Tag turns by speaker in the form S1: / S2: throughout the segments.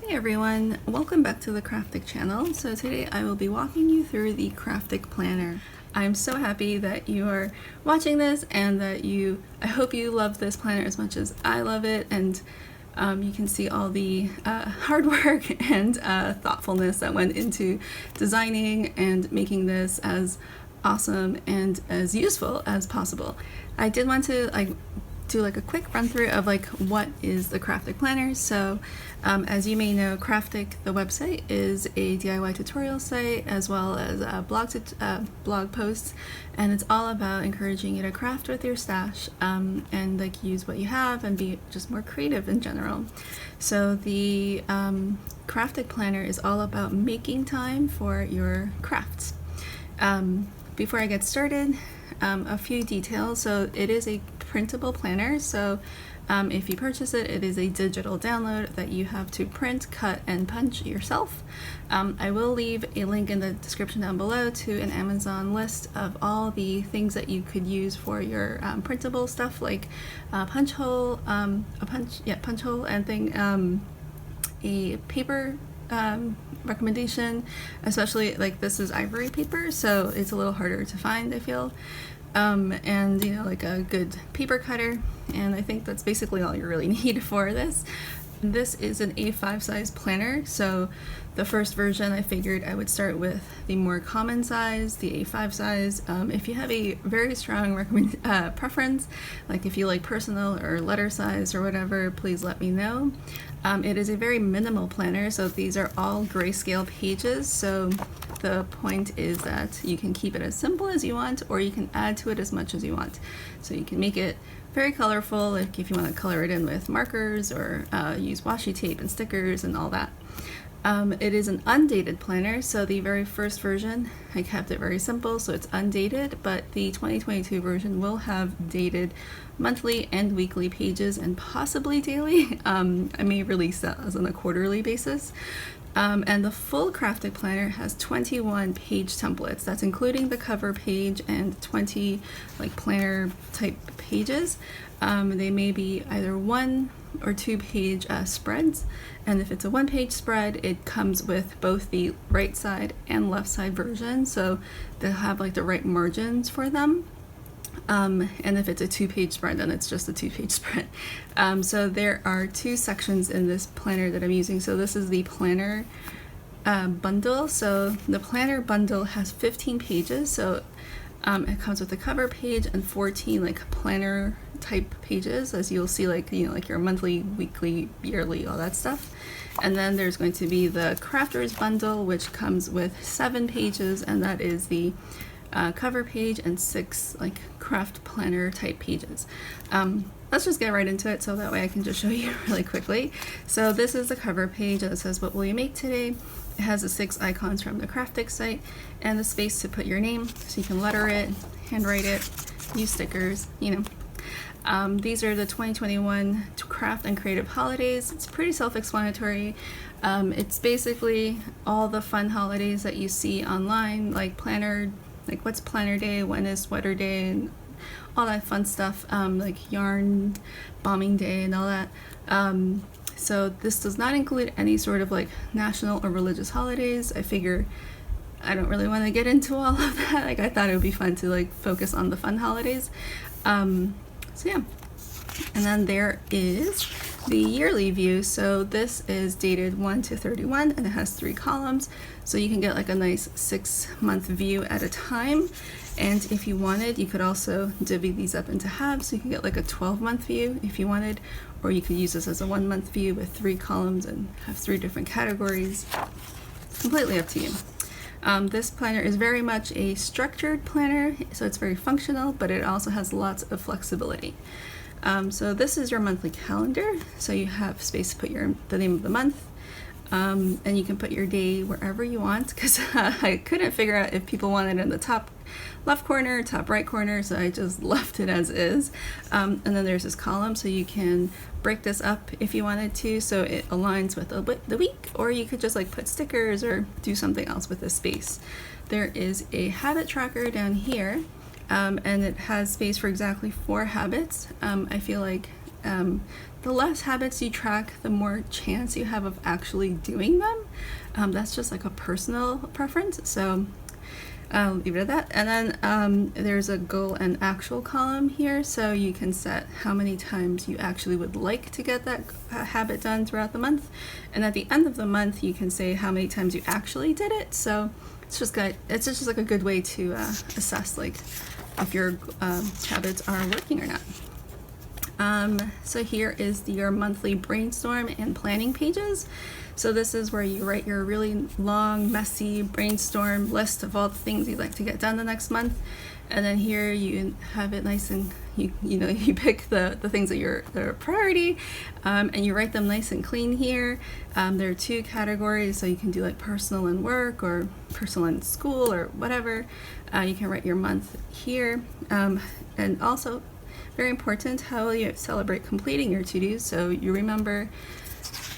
S1: Hey everyone, welcome back to the Craftic channel. So today I will be walking you through the Craftic Planner. I'm so happy that you are watching this and that I hope you love this planner as much as I love it, and you can see all the hard work and thoughtfulness that went into designing and making this as awesome and as useful as possible. I did want to do a quick run through of what is the Craftic Planner. So as you may know, Craftic, the website, is a DIY tutorial site as well as blog posts, and it's all about encouraging you to craft with your stash and use what you have and be just more creative in general. So the Craftic Planner is all about making time for your crafts. Before I get started, a few details. So it is a printable planner, so if you purchase it, it is a digital download that you have to print, cut, and punch yourself. I will leave a link in the description down below to an Amazon list of all the things that you could use for your printable stuff, like punch hole, punch hole, and a paper recommendation, especially this is ivory paper, so it's a little harder to find, I feel. And a good paper cutter, and I think that's basically all you really need for this. This is an A5 size planner, so the first version I figured I would start with the more common size, the A5 size. If you have a very strong preference, like if you like personal or letter size or whatever, please let me know. It is a very minimal planner, so these are all grayscale pages, so the point is that you can keep it as simple as you want, or you can add to it as much as you want. So you can make it very colorful, like if you want to color it in with markers, or use washi tape and stickers and all that. It is an undated planner, so the very first version, I kept it very simple, so it's undated, but the 2022 version will have dated monthly and weekly pages, and possibly daily. I may release that as on a quarterly basis. And the full Craftic Planner has 21 page templates. That's including the cover page and 20 planner type pages. They may be either 1 or 2 page spreads, and if it's a 1 page spread, it comes with both the right side and left side version, so they'll have the right margins for them. And if it's a 2 page spread, then it's just a 2 page spread. So there are 2 sections in this planner that I'm using. So this is the planner bundle. So the planner bundle has 15 pages. So it comes with a cover page and 14 planner type pages, as you'll see, your monthly, weekly, yearly, all that stuff. And then there's going to be the crafters bundle, which comes with 7 pages, and that is the cover page and 6 craft planner type pages. Let's just get right into it, so that way I can just show you really quickly. So this is the cover page, and it says, "What will you make today?" It has the 6 icons from the Craftic site and the space to put your name, so you can letter it, handwrite it, use stickers, These are the 2021 craft and creative holidays. It's pretty self-explanatory. It's basically all the fun holidays that you see online, planner, what's planner day, when is sweater day, and all that fun stuff, yarn bombing day and all that. So this does not include any sort of national or religious holidays. I figure I don't really want to get into all of that. I thought it would be fun to focus on the fun holidays. So yeah. And then there is the yearly view. So this is dated 1 to 31, and it has 3 columns. So you can get a nice 6-month view at a time. And if you wanted, you could also divvy these up into halves. So you can get a 12-month view if you wanted, or you could use this as a 1-month view with 3 columns and have 3 different categories. Completely up to you. This planner is very much a structured planner, so it's very functional, but it also has lots of flexibility. So this is your monthly calendar, so you have space to put the name of the month, and you can put your day wherever you want, because I couldn't figure out if people wanted it in the top left corner, top right corner, so I just left it as is. And then there's this column, so you can break this up if you wanted to, so it aligns with the week, or you could just put stickers or do something else with this space. There is a habit tracker down here, and it has space for exactly 4 habits. I feel the less habits you track, the more chance you have of actually doing them. That's just like a personal preference, so I'll leave it at that. And then there's a goal and actual column here, so you can set how many times you actually would like to get that habit done throughout the month. And at the end of the month, you can say how many times you actually did it. So it's just good. It's just like a good way to assess like if your habits are working or not. So here is your monthly brainstorm and planning pages. So this is where you write your really long, messy brainstorm list of all the things you'd like to get done the next month. And then here you have it nice and you pick the things that are a priority, and you write them nice and clean here. There are 2 categories, so you can do like personal and work or personal and school or whatever. You can write your month here, and also very important, how will you celebrate completing your to-dos? So you remember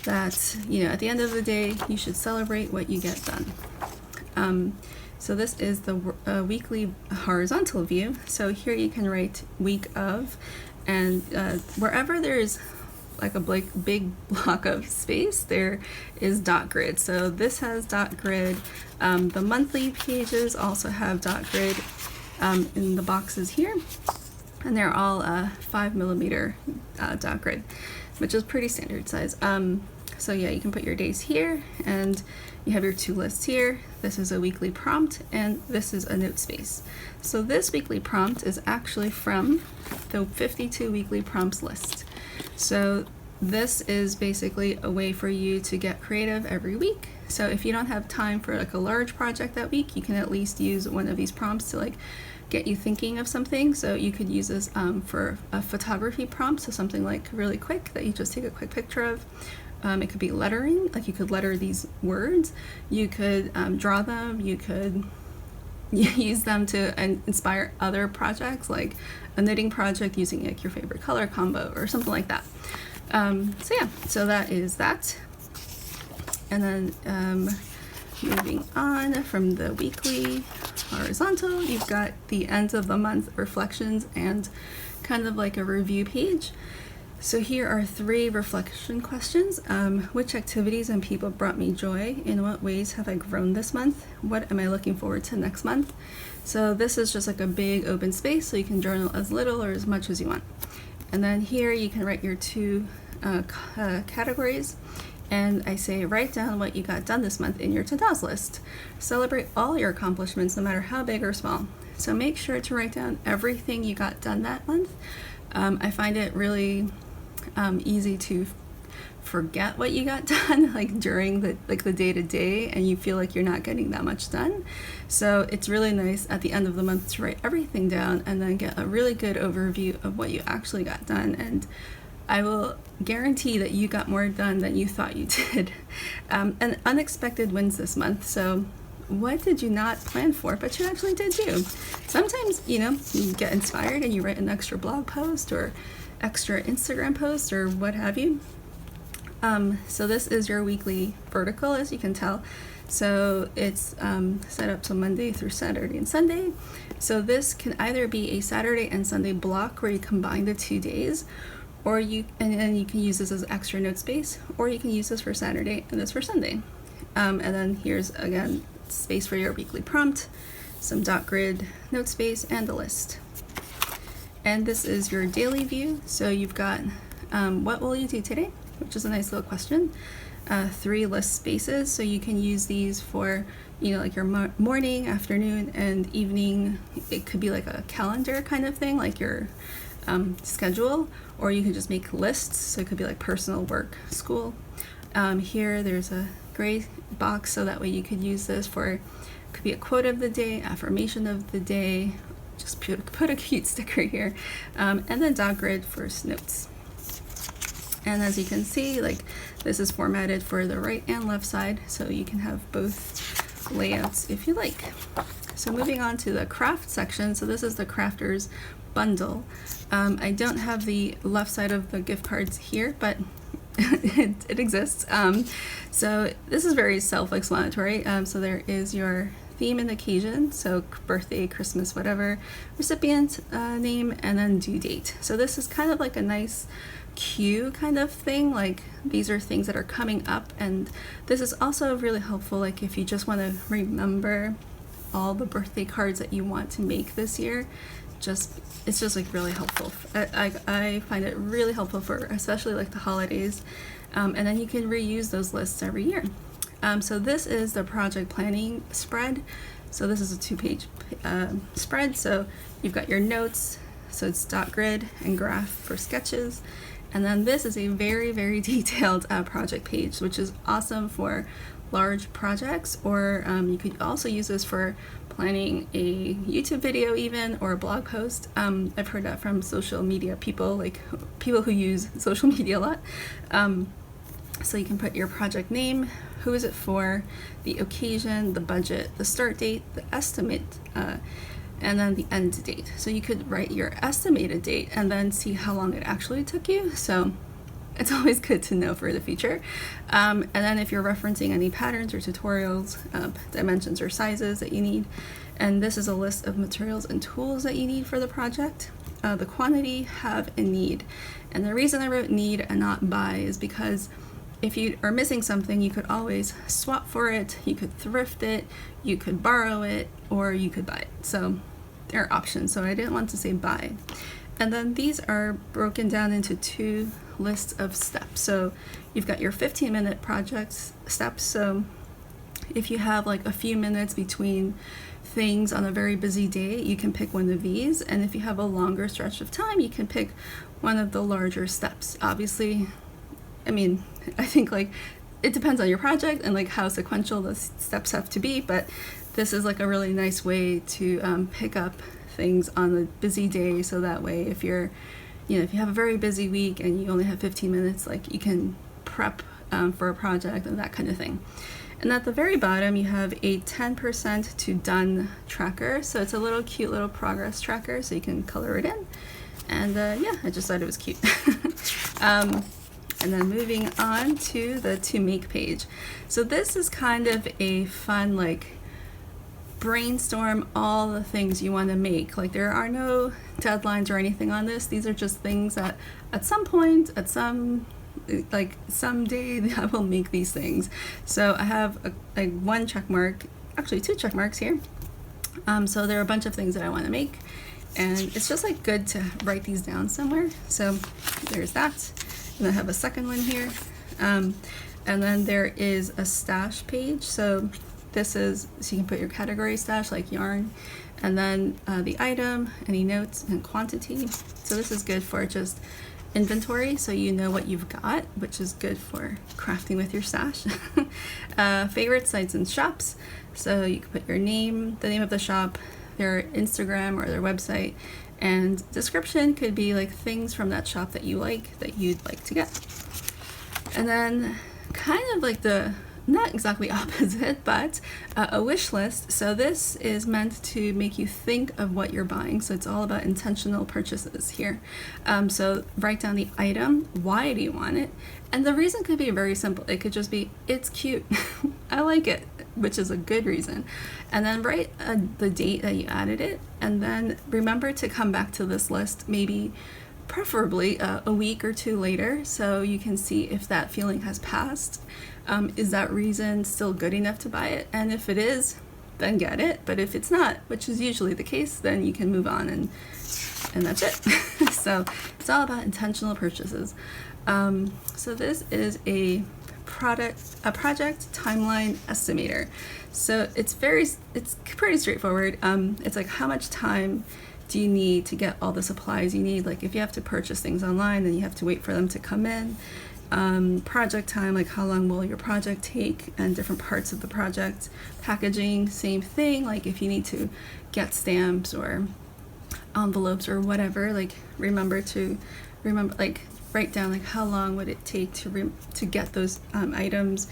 S1: that, at the end of the day, you should celebrate what you get done. So this is the weekly horizontal view. So here you can write week of, and wherever there's like a big block of space, there is dot grid. So this has dot grid. The monthly pages also have dot grid in the boxes here. And they're all 5mm dot grid, which is pretty standard size. So yeah, you can put your days here, and you have your 2 lists here. This is a weekly prompt, and this is a note space. So this weekly prompt is actually from the 52 weekly prompts list. So this is basically a way for you to get creative every week. So if you don't have time for like a large project that week, you can at least use one of these prompts to like get you thinking of something. So you could use this for a photography prompt, so something like really quick that you just take a quick picture of. It could be lettering, like you could letter these words. You could draw them. You could use them to inspire other projects, like a knitting project using like your favorite color combo or something like that. So yeah, so that is that. And then moving on from the weekly horizontal, you've got the end of the month reflections and kind of like a review page. So here are 3 reflection questions. Which activities and people brought me joy? In what ways have I grown this month? What am I looking forward to next month? So this is just like a big open space, so you can journal as little or as much as you want. And then here you can write your 2 categories. And I say, write down what you got done this month in your Todos list. Celebrate all your accomplishments, no matter how big or small. So make sure to write down everything you got done that month. I find it really easy to forget what you got done like during the day-to-day, and you feel like you're not getting that much done. So it's really nice at the end of the month to write everything down and then get a really good overview of what you actually got done. And I will guarantee that you got more done than you thought you did. And unexpected wins this month. So what did you not plan for, but you actually did do? Sometimes, you get inspired and you write an extra blog post or extra Instagram post or what have you. So this is your weekly vertical, as you can tell. So it's set up to Monday through Saturday and Sunday. So this can either be a Saturday and Sunday block where you combine the 2 days, or and then you can use this as extra note space, or you can use this for Saturday and this for Sunday. And then here's again space for your weekly prompt, some dot grid note space, and a list. And this is your daily view. So you've got what will you do today, which is a nice little question. 3 list spaces, so you can use these for like your morning, afternoon, and evening. It could be like a calendar kind of thing, like your schedule, or you can just make lists, so it could be like personal, work, school. Here there's a gray box, so that way you could use this for, it could be a quote of the day, affirmation of the day, just put a cute sticker here, and then dot grid for notes. And as you can see, like this is formatted for the right and left side, so you can have both layouts if you like. So moving on to the craft section, so this is the crafters bundle. I don't have the left side of the gift cards here, but it exists. So this is very self-explanatory. So there is your theme and occasion, so birthday, Christmas, whatever, recipient name, and then due date. So this is kind of like a nice queue kind of thing, like these are things that are coming up, and this is also really helpful like if you just want to remember all the birthday cards that you want to make this year. It's just like really helpful. I find it really helpful for especially like the holidays, and then you can reuse those lists every year. So this is the project planning spread. So this is a 2-page spread. So you've got your notes, so it's dot grid and graph for sketches. And then this is a very, very detailed project page, which is awesome for large projects, or you could also use this for planning a YouTube video even, or a blog post. I've heard that from social media people, like people who use social media a lot. So you can put your project name, who is it for, the occasion, the budget, the start date, the estimate, and then the end date. So you could write your estimated date and then see how long it actually took you. So it's always good to know for the future. And then if you're referencing any patterns or tutorials, dimensions or sizes that you need. And this is a list of materials and tools that you need for the project. The quantity, have, and need. And the reason I wrote need and not buy is because if you are missing something, you could always swap for it, you could thrift it, you could borrow it, or you could buy it. So there are options, so I didn't want to say buy. And then these are broken down into 2 lists of steps. So you've got your 15-minute project steps. So if you have like a few minutes between things on a very busy day, you can pick one of these. And if you have a longer stretch of time, you can pick one of the larger steps. Obviously, I mean, I think like it depends on your project and like how sequential the steps have to be, but this is like a really nice way to pick up things on a busy day, so that way if you're, if you have a very busy week and you only have 15 minutes, like you can prep for a project and that kind of thing. And at the very bottom you have a 10% to done tracker, so it's a little cute little progress tracker, so you can color it in. And yeah, I just thought it was cute. And then moving on to the to make page. So this is kind of a fun like brainstorm all the things you want to make. Like there are no deadlines or anything on this. These are just things that at some point, at some like someday I will make these things. So I have a 1 check mark, actually 2 check marks here. So there are a bunch of things that I want to make, and it's just like good to write these down somewhere. So there's that. And I have a second one here. And then there is a stash page. So this is, so you can put your category stash like yarn, and then the item, any notes, and quantity. So this is good for just inventory, so you know what you've got, which is good for crafting with your stash. Favorite sites and shops. So you can put your name, the name of the shop, their Instagram or their website, and description could be like things from that shop that you like, that you'd like to get. And then kind of like the, not exactly opposite, but a wish list. So this is meant to make you think of what you're buying. So it's all about intentional purchases here. So write down the item, why do you want it? And the reason could be very simple. It could just be, it's cute, I like it, which is a good reason. And then write the date that you added it, and then remember to come back to this list maybe preferably a week or 2 later, so you can see if that feeling has passed. Is that reason still good enough to buy it? And if it is, then get it. But if it's not, which is usually the case, then you can move on, and that's it. So it's all about intentional purchases. So this is a project timeline estimator. So it's pretty straightforward. It's like how much time do you need to get all the supplies you need? Like if you have to purchase things online, then you have to wait for them to come in. Project time, like how long will your project take, and different parts of the project. Packaging, same thing, like if you need to get stamps or envelopes or whatever, like remember like write down like how long would it take to get those items.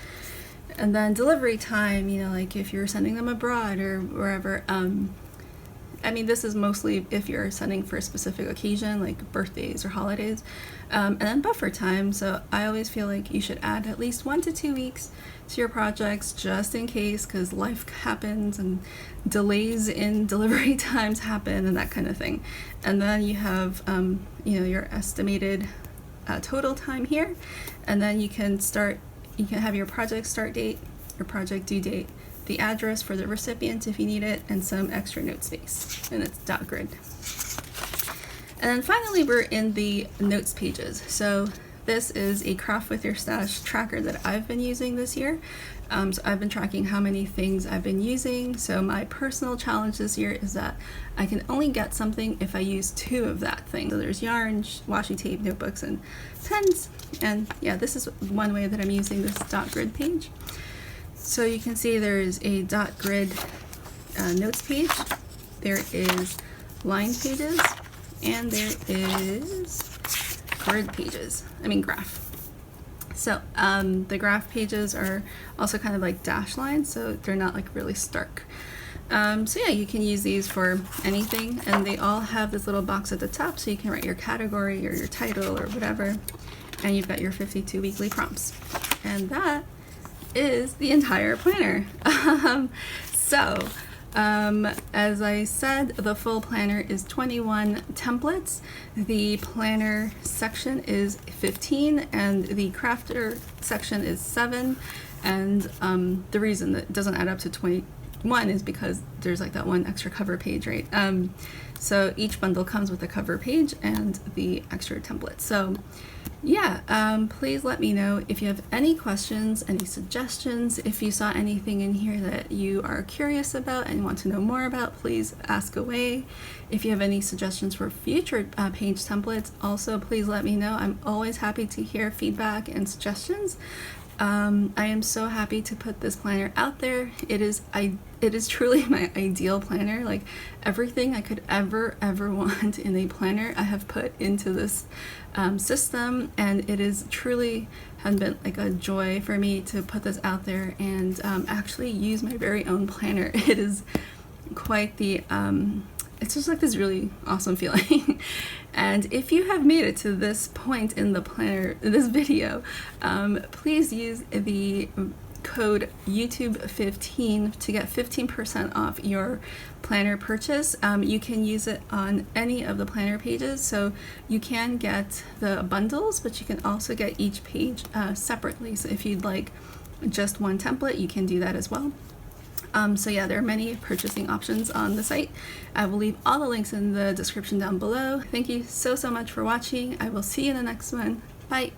S1: And then delivery time, like if you're sending them abroad or wherever. I mean, this is mostly if you're sending for a specific occasion, like birthdays or holidays. And then buffer time. So I always feel like you should add at least 1 to 2 weeks to your projects, just in case, because life happens and delays in delivery times happen and that kind of thing. And then you have, your estimated total time here, and then you can have your project start date, your project due date, the address for the recipient if you need it, and some extra note space, and it's .grid. And then finally, we're in the notes pages. So this is a Craft with Your Stash tracker that I've been using this year. So I've been tracking how many things I've been using. So my personal challenge this year is that I can only get something if I use 2 of that thing. So there's yarn, washi tape, notebooks, and pens. And yeah, this is one way that I'm using this .grid page. So you can see there is a .grid notes page. There is line pages, and there is grid pages. Graph. So the graph pages are also kind of like dash lines, so they're not like really stark. So yeah, you can use these for anything, and they all have this little box at the top, so you can write your category or your title or whatever, and you've got your 52 weekly prompts. And that is the entire planner. As I said, the full planner is 21 templates. The planner section is 15, and the crafter section is 7. And the reason that it doesn't add up to 21 is because there's like that one extra cover page, right? So each bundle comes with a cover page and the extra template. So yeah, please let me know if you have any questions, any suggestions. If you saw anything in here that you are curious about and want to know more about, please ask away. If you have any suggestions for future page templates, also please let me know. I'm always happy to hear feedback and suggestions. I am so happy to put this planner out there. It is truly my ideal planner. Like everything I could ever want in a planner, I have put into this system, and it is truly has been like a joy for me to put this out there and actually use my very own planner. It is quite the it's just like this really awesome feeling. And if you have made it to this point in the planner, this video, please use the code YouTube15 to get 15% off your planner purchase. You can use it on any of the planner pages, so you can get the bundles, but you can also get each page separately. So if you'd like just one template, you can do that as well. So yeah, there are many purchasing options on the site. I will leave all the links in the description down below. Thank you so much for watching. I will see you in the next one. Bye.